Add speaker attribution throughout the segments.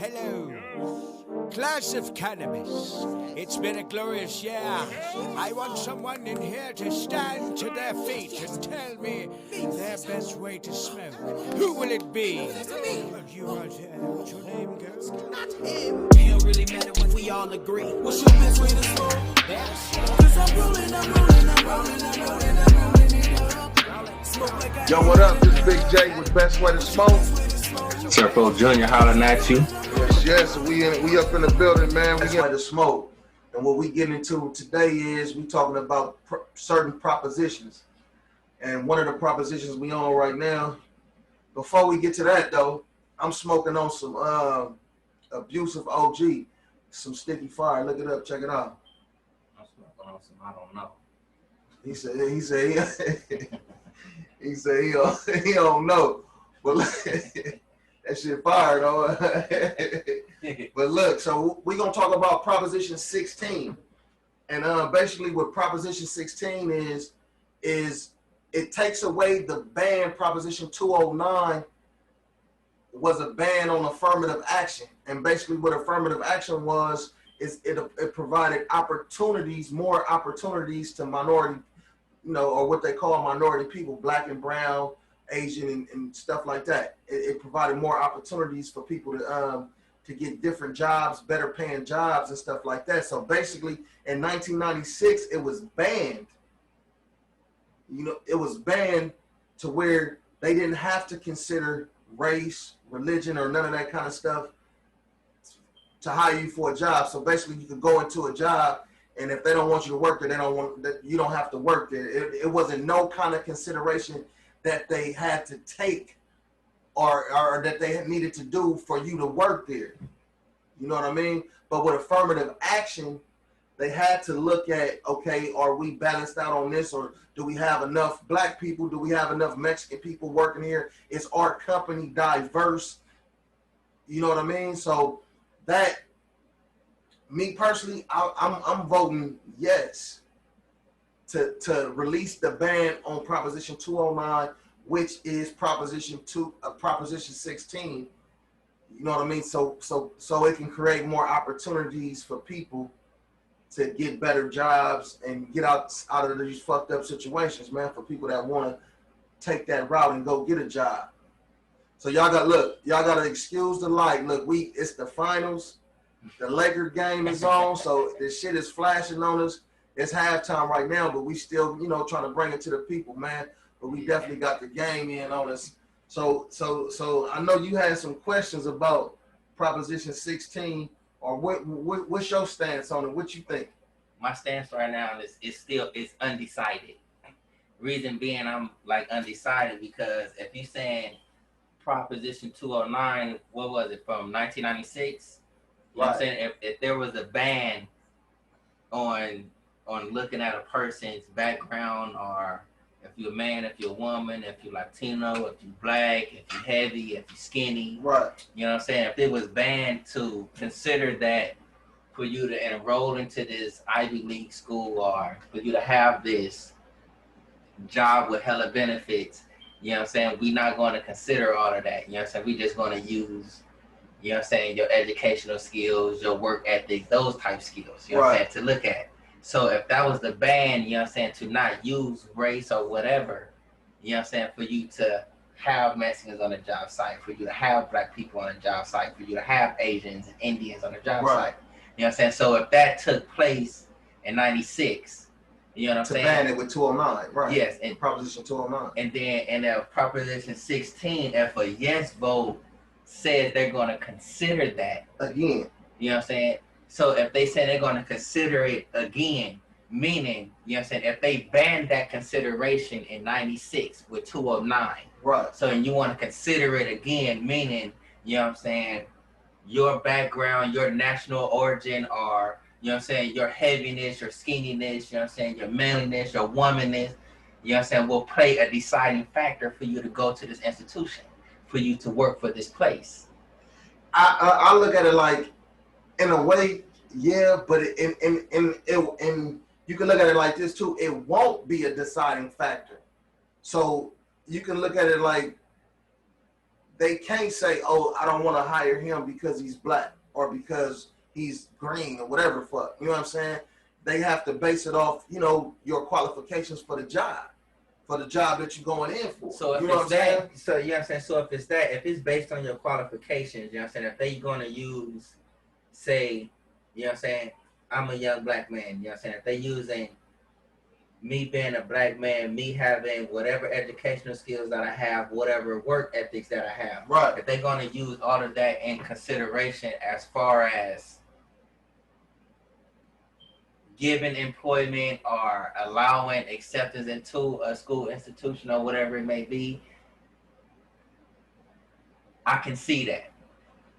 Speaker 1: Hello, class of cannabis. It's been a glorious year. I want someone in here to stand to their feet and tell me their best way to smoke. Who will it be? You right here. What's your name, girl?
Speaker 2: Not him. It don't really matter when we all agree. What's your best way to smoke? Cause I'm rolling it up. Smoke like I
Speaker 3: Yo, what up? This BigJ with Best Way to Smoke.
Speaker 4: Sirpo Junior hollering at you.
Speaker 3: Yes, we up in the building, man. We get to smoke. And what we get into today is we talking about certain propositions. And one of the propositions we on right now, before we get to that though, I'm smoking on some abusive OG, some sticky fire. Look it up, check it out.
Speaker 4: I'm smoking on some, I don't know.
Speaker 3: He said he don't know. But that shit fire though. But look, so we're gonna talk about Proposition 16. And basically what Proposition 16 is it takes away the ban. Proposition 209 was a ban on affirmative action. And basically what affirmative action was is it provided opportunities, more opportunities to minority, or what they call minority people, black and brown, Asian, and stuff like that. It provided more opportunities for people to get different jobs, better paying jobs and stuff like that. So basically in 1996, it was banned. It was banned to where they didn't have to consider race, religion, or none of that kind of stuff to hire you for a job. So basically you could go into a job, and if they don't want you to work there, you don't have to work there. It wasn't no kind of consideration that they had to take or that they needed to do for you to work there. You know what I mean? But with affirmative action, they had to look at, okay, are we balanced out on this, or do we have enough black people? Do we have enough Mexican people working here? Is our company diverse? You know what I mean? So that, me personally, I'm voting yes to release the ban on Proposition 209, which is Proposition 16. You know what I mean? So it can create more opportunities for people to get better jobs and get out of these fucked up situations, man, for people that want to take that route and go get a job. So y'all got to excuse the light. Look, it's the finals. The Laker game is on, so this shit is flashing on us. It's halftime right now, but we still, trying to bring it to the people, man. But we definitely got the game in on us. So I know you had some questions about Proposition 16, or what's your stance on it? What you think?
Speaker 4: My stance right now is undecided. Reason being, I'm undecided because if you're saying Proposition 209, what was it, from 1996? You know what I'm saying? If there was a ban on looking at a person's background, or if you're a man, if you're a woman, if you're Latino, if you're black, if you're heavy, if you're skinny,
Speaker 3: right?
Speaker 4: You know what I'm saying? If it was banned to consider that for you to enroll into this Ivy League school, or for you to have this job with hella benefits, you know what I'm saying? We're not going to consider all of that. You know what I'm saying? We're just going to use, you know what I'm saying, your educational skills, your work ethic, those type skills, you know what I'm saying, to look at. So if that was the ban, you know what I'm saying, to not use race or whatever, you know what I'm saying, for you to have Mexicans on the job site, for you to have black people on the job site, for you to have Asians and Indians on the job site. You know what I'm saying? So if that took place in 96, you know what I'm saying?
Speaker 3: To ban it with 209, right?
Speaker 4: Yes. And
Speaker 3: Proposition 209.
Speaker 4: And then in Proposition 16, if a yes vote says they're going to consider that
Speaker 3: again,
Speaker 4: you know what I'm saying? So if they say they're going to consider it again, meaning, you know what I'm saying, if they banned that consideration in 96 with 209,
Speaker 3: right?
Speaker 4: So and you want to consider it again, meaning, you know what I'm saying, your background, your national origin, or, you know what I'm saying, your heaviness, your skinniness, you know what I'm saying, your manliness, your womanness, you know what I'm saying, will play a deciding factor for you to go to this institution, for you to work for this place.
Speaker 3: I look at it like, in a way, yeah, but in you can look at it like this too. It won't be a deciding factor. So you can look at it like they can't say, oh, I don't want to hire him because he's black or because he's green or whatever the fuck. You know what I'm saying? They have to base it off, you know, your qualifications for the job that you're going in for.
Speaker 4: So if
Speaker 3: you know
Speaker 4: it's
Speaker 3: what I'm saying?
Speaker 4: that, so you know what I'm saying? So if it's based on your qualifications, you know what I'm saying? If they gonna use, say, you know what I'm saying, I'm a young black man, you know what I'm saying? If they using me being a black man, me having whatever educational skills that I have, whatever work ethics that I have,
Speaker 3: Right.
Speaker 4: if they're gonna use all of that in consideration as far as giving employment or allowing acceptance into a school institution or whatever it may be, I can see that.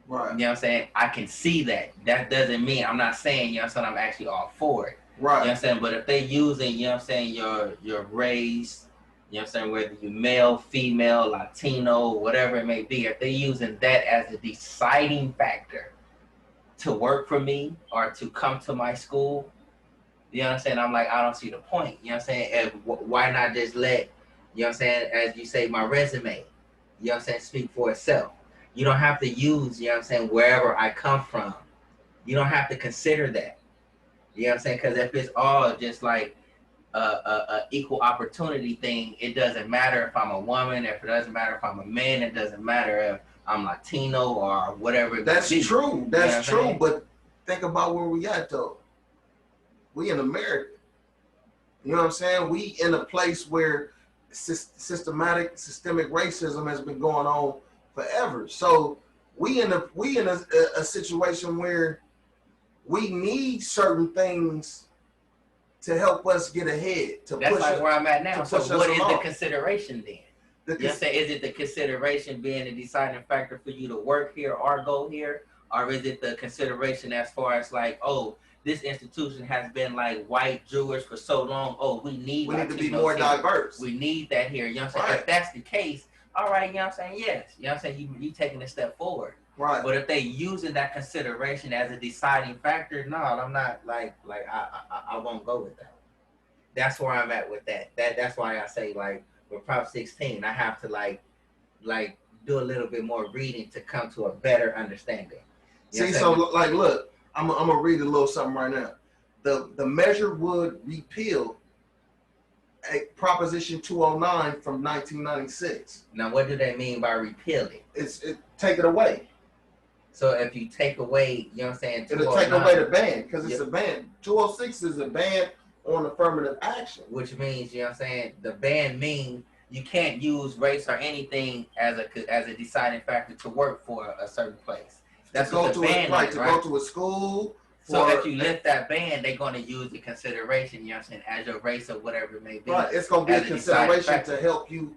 Speaker 3: Right.
Speaker 4: You know what I'm saying? I can see that. That doesn't mean I'm not saying, you know what I'm saying, I'm actually all for it.
Speaker 3: Right.
Speaker 4: You know what I'm saying? But if they using, you know what I'm saying, your race, you know what I'm saying, whether you male, female, Latino, whatever it may be, if they using that as a deciding factor to work for me or to come to my school, you know what I'm saying? I'm like, I don't see the point. You know what I'm saying? And why not just let, you know what I'm saying, as you say, my resume, you know what I'm saying, speak for itself. You don't have to use, you know what I'm saying, wherever I come from. You don't have to consider that. You know what I'm saying? Because if it's all just like a equal opportunity thing, it doesn't matter if I'm a woman, if it doesn't matter if I'm a man, it doesn't matter if I'm Latino or whatever.
Speaker 3: That's true. That's
Speaker 4: you know
Speaker 3: true. But think about where we at though. We in America. You know what I'm saying? We in a place where systemic racism has been going on forever. So we in a situation where we need certain things to help us get ahead.
Speaker 4: That's like where I'm at now. So what is the consideration then?
Speaker 3: You
Speaker 4: know what I'm saying? Is it the consideration being a deciding factor for you to work here or go here? Or is it the consideration as far as like, oh, this institution has been like white Jewish for so long. Oh, we need
Speaker 3: to be more diverse.
Speaker 4: We need that here. You know what I'm saying?
Speaker 3: Right.
Speaker 4: If that's the case, all right, you know what I'm saying? Yes. You know what I'm saying? You taking a step forward.
Speaker 3: Right.
Speaker 4: But if they using that consideration as a deciding factor, no, I'm not I won't go with that. That's where I'm at with that. That's why I say like with Prop 16, I have to like do a little bit more reading to come to a better understanding.
Speaker 3: See, so like look. I'm gonna read a little something right now. The measure would repeal a Proposition 209 from 1996.
Speaker 4: Now, what do they mean by repealing?
Speaker 3: It take it away.
Speaker 4: So if you take away, you know what I'm saying?
Speaker 3: It'll take away the ban because it's a ban. 206 is a ban on affirmative action.
Speaker 4: Which means, you know what I'm saying? The ban means you can't use race or anything as a deciding factor to work for a certain place. That's what the ban is,
Speaker 3: right? Go to a school.
Speaker 4: So if you lift that ban, they're going to use the consideration, you know what I'm saying, as your race or whatever it may be.
Speaker 3: Right, it's going to be a consideration to help you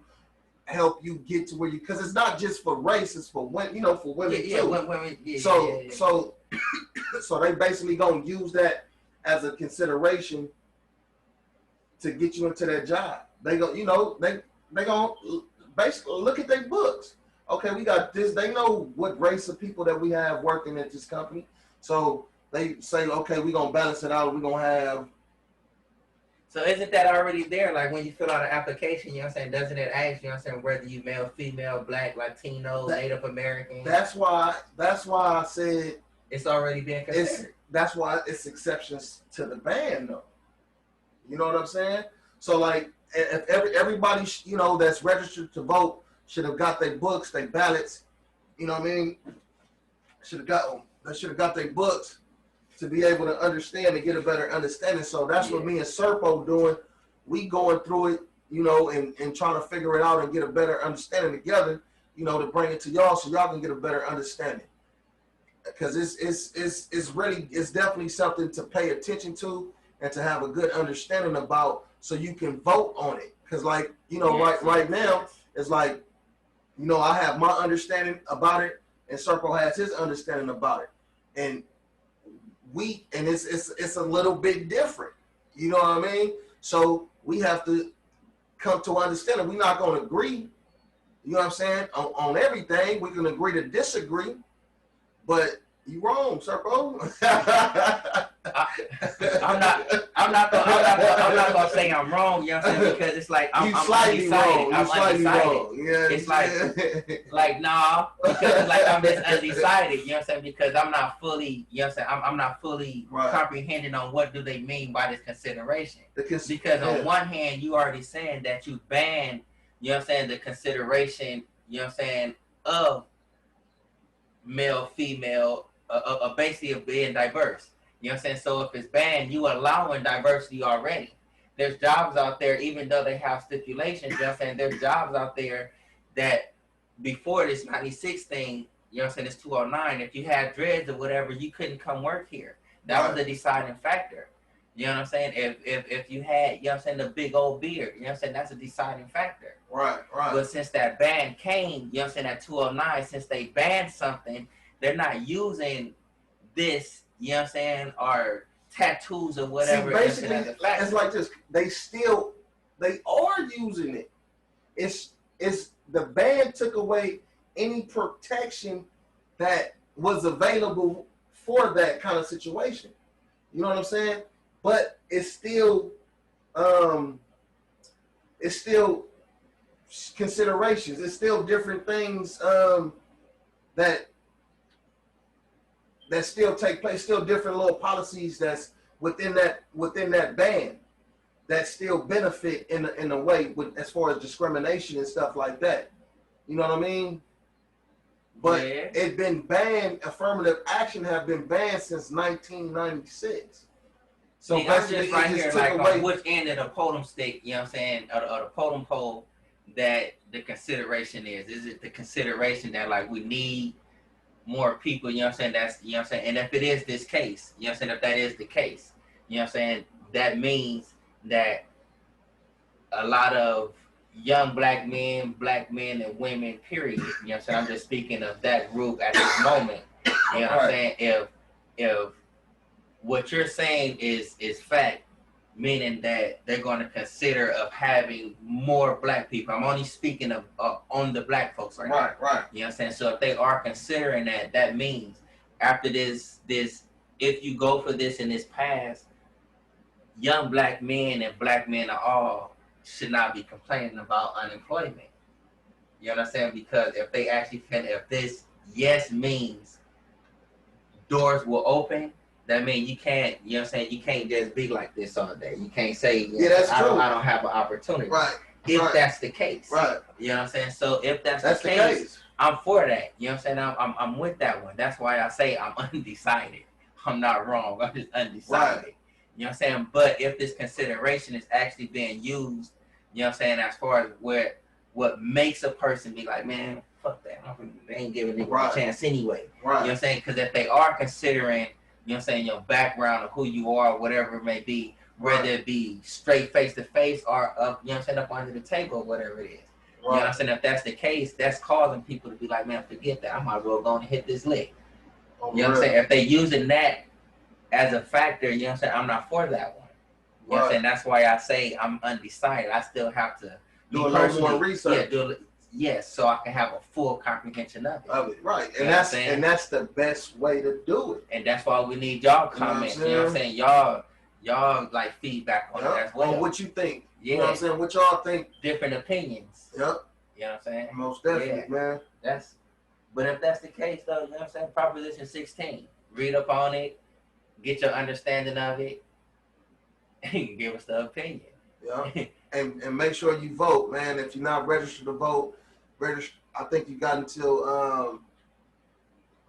Speaker 3: get to where you, because it's not just for race, it's for women, for women too.
Speaker 4: Women,
Speaker 3: So they basically going to use that as a consideration to get you into that job. They go, they going to basically look at their books. Okay, we got this. They know what race of people that we have working at this company. So they say, okay, we're going to balance it out. We're going to have.
Speaker 4: So isn't that already there? Like when you fill out an application, you know what I'm saying? Doesn't it ask, you know what I'm saying, whether you male, female, black, Latino, Native American?
Speaker 3: That's why I said.
Speaker 4: It's already been considered.
Speaker 3: That's why it's exceptions to the ban, though. You know what I'm saying? So like if everybody, that's registered to vote, should have got their books, their ballots, you know what I mean? They should have got their books to be able to understand and get a better understanding. So that's what me and Sirpo doing. We going through it, and trying to figure it out and get a better understanding together, to bring it to y'all so y'all can get a better understanding. Because it's definitely something to pay attention to and to have a good understanding about so you can vote on it. Because right now, it's like, I have my understanding about it, and Sirpo has his understanding about it, and it's a little bit different. You know what I mean? So we have to come to understand it. We're not going to agree. You know what I'm saying? On everything, we can agree to disagree, but You wrong, Sirpo.
Speaker 4: I'm not gonna say I'm wrong, you know what I'm saying? Because it's like I'm
Speaker 3: slightly
Speaker 4: undecided.
Speaker 3: wrong.
Speaker 4: I'm undecided.
Speaker 3: Wrong. Yeah,
Speaker 4: It's like nah, because it's like I'm just undecided, you know what I'm saying? Because I'm not fully, you know what I'm saying? I'm not fully comprehending on what do they mean by this consideration. Because on one hand, you already saying that you ban, you know what I'm saying, the consideration, you know what I'm saying, of male, female, basically of being diverse. You know what I'm saying? So if it's banned, you allowing diversity already. There's jobs out there, even though they have stipulations, you know what I'm saying? There's jobs out there that before this 96 thing, you know what I'm saying, it's 209, if you had dreads or whatever, you couldn't come work here. That was a deciding factor. You know what I'm saying? If you had, you know what I'm saying, the big old beard, you know what I'm saying, that's a deciding factor.
Speaker 3: Right.
Speaker 4: But since that ban came, you know what I'm saying, at 209, since they banned something, they're not using this, you know what I'm saying, or tattoos or whatever.
Speaker 3: See, basically, it's like this. They are using it. It's the ban took away any protection that was available for that kind of situation. You know what I'm saying? But it's still considerations. It's still different things that still take place. Still different little policies that's within that ban that still benefit in a way with as far as discrimination and stuff like that. You know what I mean? But it been banned. Affirmative action have been banned since 1996. So
Speaker 4: I'm just right here, like on which end of the podium stick, you know what I'm saying, or the podium pole that the consideration is. Is it the consideration that like we need more people, you know what I'm saying? That's, you know what I'm saying? And if it is this case, you know what I'm saying, if that is the case, you know what I'm saying, that means that a lot of young black men and women, period, you know what I'm saying? I'm just speaking of that group at this moment. You know what I'm saying? If what you're saying is fact, meaning that they're going to consider of having more black people. I'm only speaking of on the black folks right now.
Speaker 3: Right.
Speaker 4: You know what I'm saying? So if they are considering that, that means after this, if you go for this in this past, young black men and black men are all should not be complaining about unemployment. You know what I'm saying? Because if they actually if this yes means doors will open, that means you can't, you know what I'm saying, you can't just be like this all day. You can't say,
Speaker 3: that's true.
Speaker 4: I don't have an opportunity.
Speaker 3: Right.
Speaker 4: If that's the case.
Speaker 3: Right.
Speaker 4: You know what I'm saying? So if that's the case, I'm for that. You know what I'm saying? I'm with that one. That's why I say I'm undecided. I'm not wrong. I'm just undecided.
Speaker 3: Right.
Speaker 4: You know what I'm saying? But if this consideration is actually being used, you know what I'm saying, as far as what makes a person be like, man, fuck that. They ain't giving niggas a chance anyway.
Speaker 3: Right.
Speaker 4: You know what I'm saying? Because if they are considering, you know what I'm saying, your background or who you are, whatever it may be, whether it be straight face to face or up, you know what I'm saying, up under the table, whatever it is. You know what I'm saying? If that's the case, that's causing people to be like, man, forget that. I might as well go and hit this lick. You know what I'm saying? If they using that as a factor, you know what I'm saying, I'm not for that one. You know what I'm saying? That's why I say I'm undecided. I still have to
Speaker 3: do a little more research.
Speaker 4: Yes, so I can have a full comprehension of it.
Speaker 3: Right. And that's the best way to do it.
Speaker 4: And that's why we need y'all comments. You know what I'm saying? Y'all like feedback on it as well.
Speaker 3: On what you think.
Speaker 4: Yeah.
Speaker 3: You know what I'm saying? What y'all think.
Speaker 4: Different opinions.
Speaker 3: Yep.
Speaker 4: You know what I'm saying?
Speaker 3: Most definitely, man.
Speaker 4: But if that's the case though, you know what I'm saying? Proposition 16. Read up on it, get your understanding of it, and give us the opinion.
Speaker 3: Yeah. and make sure you vote, man. If you're not registered to vote, I think you got until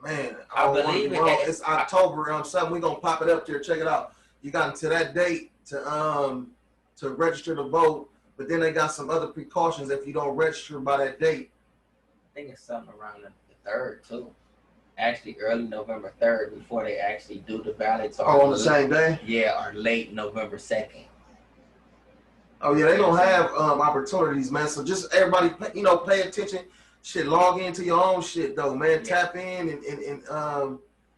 Speaker 4: I believe
Speaker 3: it's October something. We're gonna pop it up there, check it out. You got until that date to register to vote, but then they got some other precautions if you don't register by that date.
Speaker 4: I think it's something around the 3rd too. Actually early November 3rd before they actually do the ballots.
Speaker 3: On the same day?
Speaker 4: Yeah, or late November 2nd.
Speaker 3: Oh yeah, they don't have opportunities, man. So just everybody, pay attention. Shit, log into your own shit though, man. Yeah. Tap in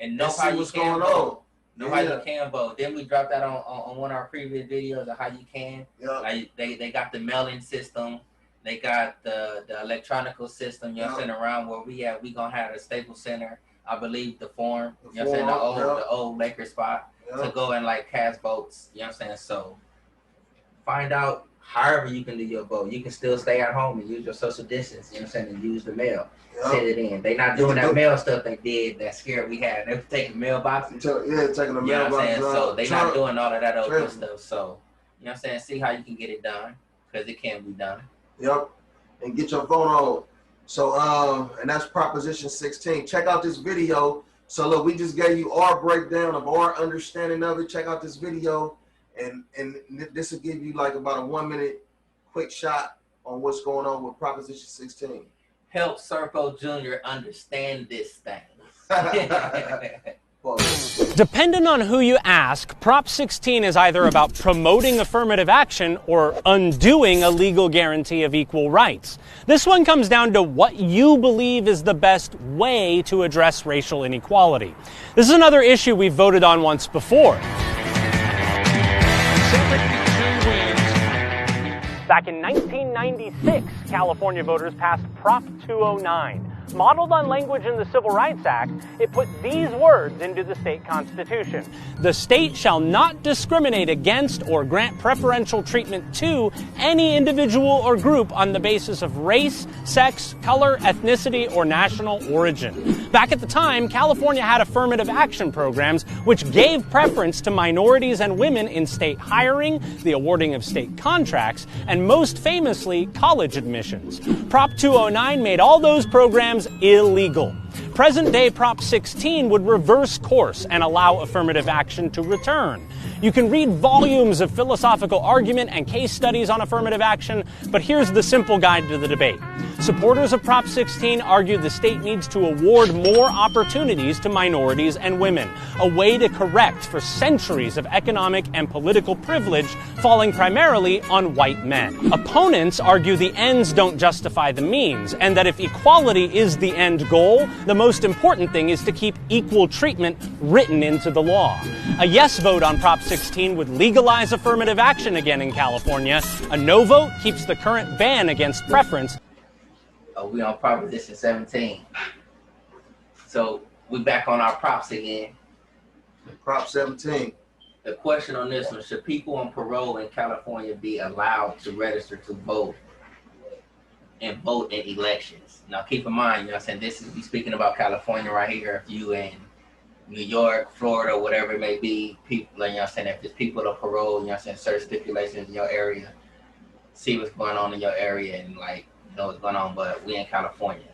Speaker 3: and
Speaker 4: know how
Speaker 3: what's going on.
Speaker 4: Know how you can vote. Then we dropped that on one of our previous videos of how you can. Yeah. Like they got the mail-in system. They got the electronical system. You know what I'm saying, around where we at. We gonna have a Staples Center I believe, the Forum. You know what I'm saying? The old Lakers spot to go and like cast votes. You know what I'm saying? So find out however you can do your vote. You can still stay at home and use your social distance. You know what I'm saying? And use the mail. Send it in. They not doing that mail stuff they did that scared we had. They were taking mailboxes.
Speaker 3: Taking the mailboxes.
Speaker 4: You know what I'm saying? So they not doing all of that other stuff. So you know what I'm saying? See how you can get it done because it can be done.
Speaker 3: Yep. And get your vote on. So and that's Proposition 16. Check out this video. So look, we just gave you our breakdown of our understanding of it. Check out this video, and this will give you like about a 1 minute quick shot on what's going on with Proposition 16.
Speaker 4: Help Sirpo Junior understand this thing.
Speaker 5: Depending on who you ask, Prop 16 is either about promoting affirmative action or undoing a legal guarantee of equal rights. This one comes down to what you believe is the best way to address racial inequality. This is another issue we've voted on once before. Back in 1996, California voters passed Prop 209. Modeled on language in the Civil Rights Act, it put these words into the state constitution. The state shall not discriminate against or grant preferential treatment to any individual or group on the basis of race, sex, color, ethnicity, or national origin. Back at the time, California had affirmative action programs which gave preference to minorities and women in state hiring, the awarding of state contracts, and most famously, college admissions. Prop 209 made all those programs illegal. Present-day Prop 16 would reverse course and allow affirmative action to return. You can read volumes of philosophical argument and case studies on affirmative action, but here's the simple guide to the debate. Supporters of Prop 16 argue the state needs to award more opportunities to minorities and women, a way to correct for centuries of economic and political privilege falling primarily on white men. Opponents argue the ends don't justify the means, and that if equality is the end goal, the most important thing is to keep equal treatment written into the law. A yes vote on Prop 16 would legalize affirmative action again in California. A no vote keeps the current ban against preference.
Speaker 4: We on Proposition 17. So we back on our props again.
Speaker 3: Prop 17.
Speaker 4: The question on this one, should people on parole in California be allowed to register to vote and vote in elections? Now keep in mind, you know what I'm saying, this is, we speaking about California right here. If you in New York, Florida, whatever it may be, people, you know what I'm saying, if it's people on parole, you know what I'm saying, certain stipulations in your area, see what's going on in your area and like, know what's going on, but we in California.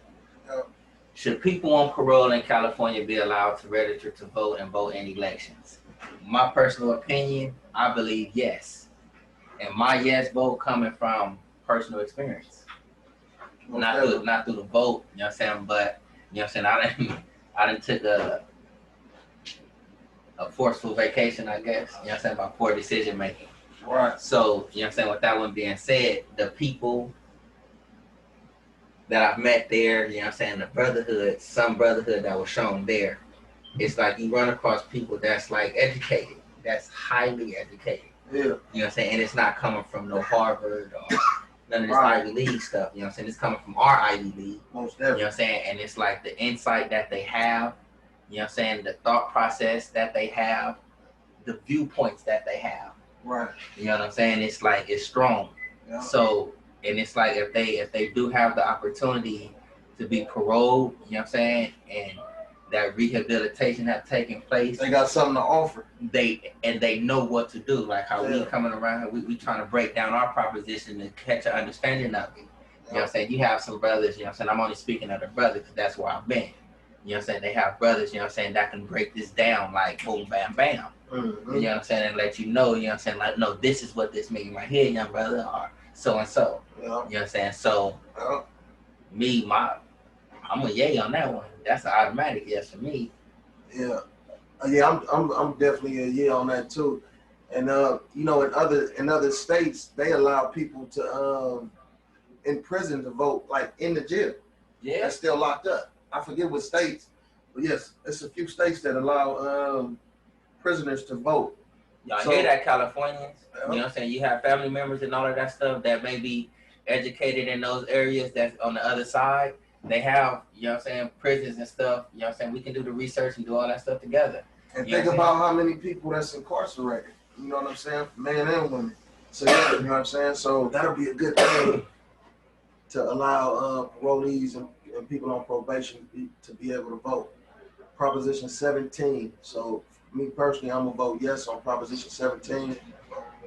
Speaker 4: Should people on parole in California be allowed to register to vote and vote in elections? My personal opinion, I believe yes. And my yes vote coming from personal experience. Not through the vote, you know what I'm saying, but you know what I'm saying, I didn't took a forceful vacation, I guess, you know what I'm saying, about poor decision making.
Speaker 3: Right.
Speaker 4: So, you know what I'm saying, with that one being said, the people that I've met there, you know what I'm saying, the brotherhood, some brotherhood that was shown there, it's like you run across people that's like educated, that's highly educated.
Speaker 3: Yeah.
Speaker 4: You know what I'm saying? And it's not coming from no Harvard or none of this Ivy League stuff, you know what I'm saying? It's coming from our Ivy League.
Speaker 3: Most definitely.
Speaker 4: You know what I'm saying? And it's like the insight that they have, you know what I'm saying, the thought process that they have, the viewpoints that they have.
Speaker 3: Right.
Speaker 4: You know what I'm saying? It's like, it's strong.
Speaker 3: Yeah.
Speaker 4: So, and it's like if they do have the opportunity to be paroled, you know what I'm saying, and that rehabilitation have taken place,
Speaker 3: they got something to offer.
Speaker 4: They know what to do. Like how we coming around here, we trying to break down our proposition and catch an understanding of it. You know what I'm saying? You have some brothers, you know what I'm saying? I'm only speaking of the brothers because that's where I've been. You know what I'm saying? They have brothers, you know what I'm saying, that can break this down like boom, bam, bam. Mm-hmm. You know what I'm saying? And let you know what I'm saying? Like, no, this is what this means right here, young brother, or so and so. Yeah. You know what I'm saying? So, I'm a yay on that one. That's an automatic yes for me.
Speaker 3: Yeah. I'm definitely a yeah on that too. And you know, in other states, they allow people to in prison to vote, like in the jail. Yeah. That's still locked up. I forget what states, but yes, it's a few states that allow prisoners to vote.
Speaker 4: Y'all hear that, Californians? You know what I'm saying? You have family members and all of that stuff that may be educated in those areas that's on the other side. they have, you know what I'm saying, prisons and stuff. You know what I'm saying? We can do the research and do all that stuff together.
Speaker 3: And
Speaker 4: You know
Speaker 3: think
Speaker 4: what I'm
Speaker 3: about how many people that's incarcerated. You know what I'm saying? Men and women. So yeah, you know what I'm saying? So that'll be a good thing to allow parolees and people on probation to be able to vote. Proposition 17. So me personally, I'm gonna vote yes on Proposition 17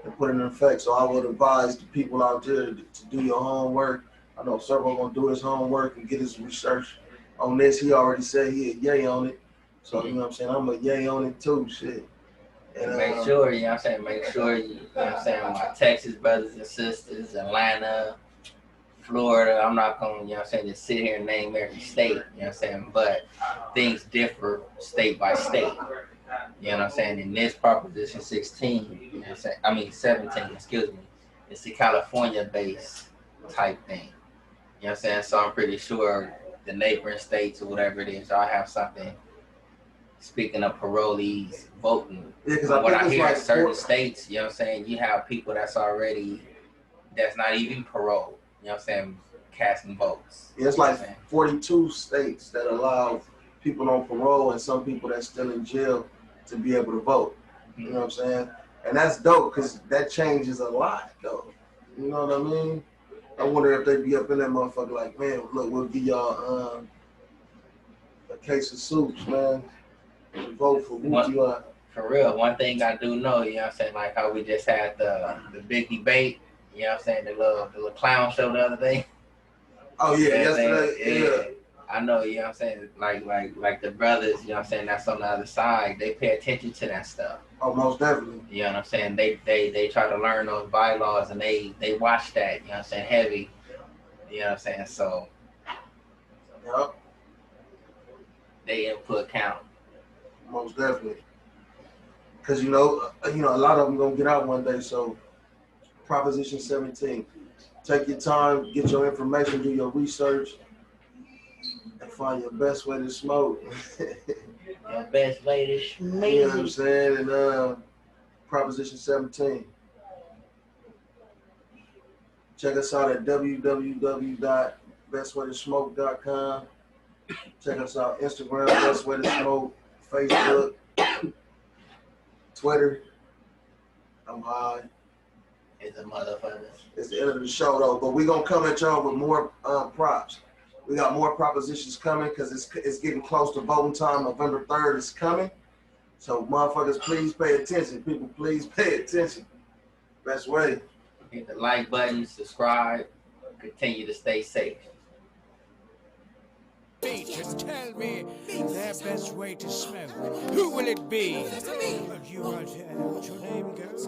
Speaker 3: and put it in effect. So I would advise the people out there to do your homework. I know Sirpo gonna do his homework and get his research on this. He already said he a yay on it. So you know what I'm saying? I'm a yay on it too, shit.
Speaker 4: And make sure, you know what I'm saying, make sure, you know what I'm saying, my Texas brothers and sisters, Atlanta, Florida, I'm not going to, you know what I'm saying, just sit here and name every state, you know what I'm saying, but things differ state by state. You know what I'm saying? In this Proposition 16, you know what I'm saying, I mean 17, excuse me, it's a California-based type thing. You know what I'm saying? So I'm pretty sure the neighboring states or whatever it is, y'all have something. Speaking of parolees voting,
Speaker 3: Yeah, because
Speaker 4: what I hear
Speaker 3: like
Speaker 4: in certain states, you know what I'm saying, you have people that's not even parole, you know what I'm saying, casting votes.
Speaker 3: Yeah, it's like 42 states that allow people on parole and some people that's still in jail to be able to vote. You know what I'm saying? And that's dope because that changes a lot, though. You know what I mean? I wonder if they be up in that motherfucker like, man, look, we'll give y'all a case of soups, man. Vote for who you are.
Speaker 4: For real, one thing I do know, you know what I'm saying, like how we just had the big debate, you know what I'm saying, the little clown show the other day.
Speaker 3: Oh yeah,
Speaker 4: You know
Speaker 3: yesterday, yeah.
Speaker 4: I know, you know what I'm saying, like the brothers, you know what I'm saying, that's on the other side, they pay attention to that stuff.
Speaker 3: Oh, most definitely.
Speaker 4: You know what I'm saying, they try to learn those bylaws and they watch that, you know what I'm saying, heavy. You know what I'm saying, so
Speaker 3: yep.
Speaker 4: They input count.
Speaker 3: Most definitely. Because you know, a lot of them gonna get out one day. So, Proposition 17. Take your time, get your information, do your research, and find your best way to smoke.
Speaker 4: Your best way to smoke.
Speaker 3: You know what I'm saying? And Proposition 17. Check us out at www.bestwaytosmoke.com. Check us out Instagram, Best Way to Smoke, Facebook, Twitter. I'm high.
Speaker 4: It's a motherfucker.
Speaker 3: It's the end of the show though, but we're gonna come at y'all with more props. We got more propositions coming because it's getting close to voting time. November 3rd is coming. So motherfuckers, please pay attention. People, please pay attention. Best way.
Speaker 4: Hit the like button, subscribe, continue to stay safe.
Speaker 1: And tell me their best way to smoke. Who will it be? You want to know what your name goes?